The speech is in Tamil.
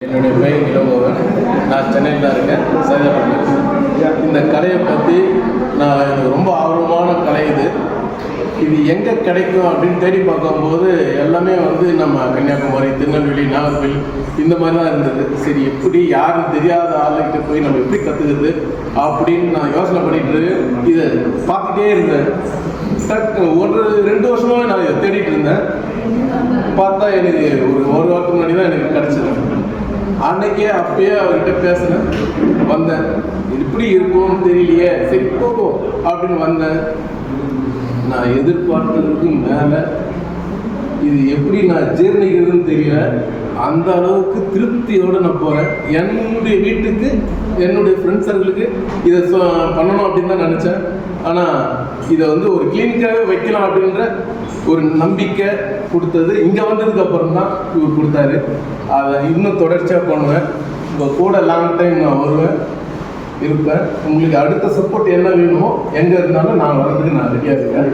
என்னுடைய பெயர் இளங்கோவன். நான் சென்னையில் தான் இருக்கேன். சைதாப்பேட்டில். இந்த கடையை பற்றி எனக்கு ரொம்ப ஆர்வமான கடை இது எங்கே கிடைக்கும் அப்படின்னு தேடி பார்க்கும்போது எல்லாமே நம்ம கன்னியாகுமரி, திருநெல்வேலி, நாகர்கோவில் இந்த மாதிரி தான் இருந்தது. சரி, எப்படி யாரும் தெரியாத ஆளுகிட்ட போய் நம்ம எப்படி கற்றுக்கிறது அப்படின்னு நான் யோசனை பண்ணிட்டு இதை பார்த்துட்டே இருந்தேன். 1-2 வருஷமாகவே நான் இதை தேடிட்டு இருந்தேன். பார்த்தா எனக்கு ஒரு வாரத்துக்கு முன்னாடி தான் எனக்கு கிடச்சிது. அன்னைக்கே அப்பயே அவர்கிட்ட பேசினேன், வந்தேன். எப்படி இருக்கும்னு தெரியலையே, சரி போகும் அப்படின்னு வந்தேன். நான் எதிர்பார்த்ததுக்கு மேலே இது எப்படி நான் ஜீர்ணிக்கிறதுன்னு தெரியல. அந்த அளவுக்கு திருப்தியோடு நான் போகிறேன். என்னுடைய வீட்டுக்கு, என்னுடைய ஃப்ரெண்ட்ஸ் சர்க்கிளுக்கு இதை பண்ணணும் அப்படின்னு தான் நினச்சேன். ஆனால் இதை ஒரு கிளினிக்காகவே வைக்கலாம் அப்படின்ற ஒரு நம்பிக்கை கொடுத்தது இங்கே வந்ததுக்கு அப்புறம் தான் இவர் கொடுத்தாரு. அதை இன்னும் தொடர்ச்சியாக பண்ணுவேன். உங்கள் கூட லாங் டைம் நான் வருவேன், இருப்பேன். உங்களுக்கு அடுத்த சப்போர்ட் என்ன வேணுமோ எங்கே இருந்தாலும் நான் வர்றதுக்கு நான் ரெடியாக இருக்கேன்.